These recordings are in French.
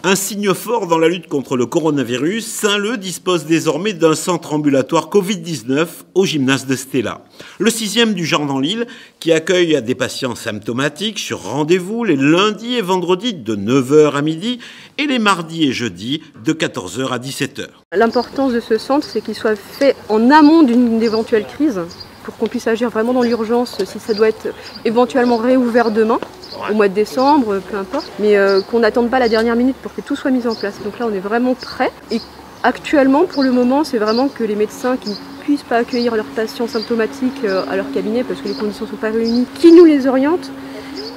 Un signe fort dans la lutte contre le coronavirus, Saint-Leu dispose désormais d'un centre ambulatoire Covid-19 au gymnase de Stella. Le 6e du genre dans l'île qui accueille des patients symptomatiques sur rendez-vous les lundis et vendredis de 9h à midi et les mardis et jeudis de 14h à 17h. L'importance de ce centre, c'est qu'il soit fait en amont d'une éventuelle crise pour qu'on puisse agir vraiment dans l'urgence si ça doit être éventuellement réouvert demain. Au mois de décembre, peu importe, mais qu'on n'attende pas la dernière minute pour que tout soit mis en place. Donc là, on est vraiment prêts. Et actuellement, pour le moment, c'est vraiment que les médecins qui ne puissent pas accueillir leurs patients symptomatiques à leur cabinet parce que les conditions ne sont pas réunies, qui nous les orientent.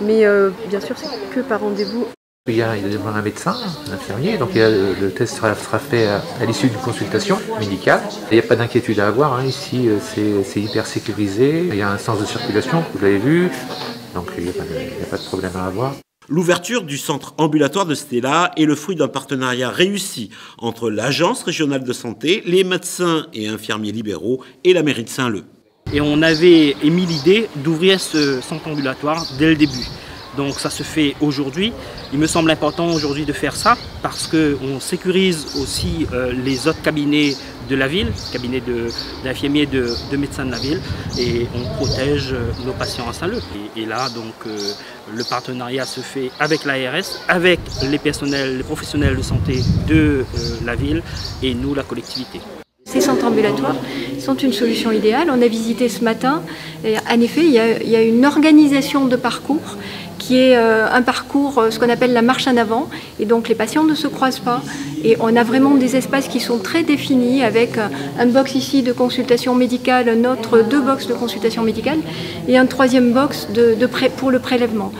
Mais bien sûr, c'est que par rendez-vous. Il y a un médecin, un infirmier, donc le test sera fait à l'issue d'une consultation médicale. Il n'y a pas d'inquiétude à avoir, ici c'est hyper sécurisé, il y a un sens de circulation, vous l'avez vu, donc il n'y a pas de problème à avoir. L'ouverture du centre ambulatoire de Stella est le fruit d'un partenariat réussi entre l'Agence régionale de santé, les médecins et infirmiers libéraux et la mairie de Saint-Leu. Et on avait émis l'idée d'ouvrir ce centre ambulatoire dès le début. Donc ça se fait aujourd'hui. Il me semble important aujourd'hui de faire ça parce qu'on sécurise aussi les autres cabinets de la ville, cabinets d'infirmiers, de médecins de la ville, et on protège nos patients à Saint-Leu. Et là, donc, le partenariat se fait avec l'ARS, avec les professionnels de santé de la ville et nous, la collectivité. Ces centres ambulatoires sont une solution idéale. On a visité ce matin. Et en effet, il y a une organisation de parcours qui est un parcours, ce qu'on appelle la marche en avant. Et donc les patients ne se croisent pas. Et on a vraiment des espaces qui sont très définis avec un box ici de consultation médicale, un autre 2 box de consultation médicale et un 3e box pour le prélèvement.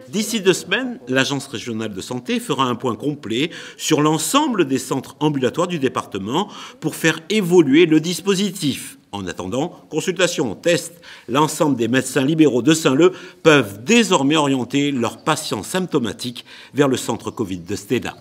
D'ici 2 semaines, l'Agence régionale de santé fera un point complet sur l'ensemble des centres ambulatoires du département pour faire évoluer le dispositif. En attendant, consultation, test, l'ensemble des médecins libéraux de Saint-Leu peuvent désormais orienter leurs patients symptomatiques vers le centre Covid de Stella.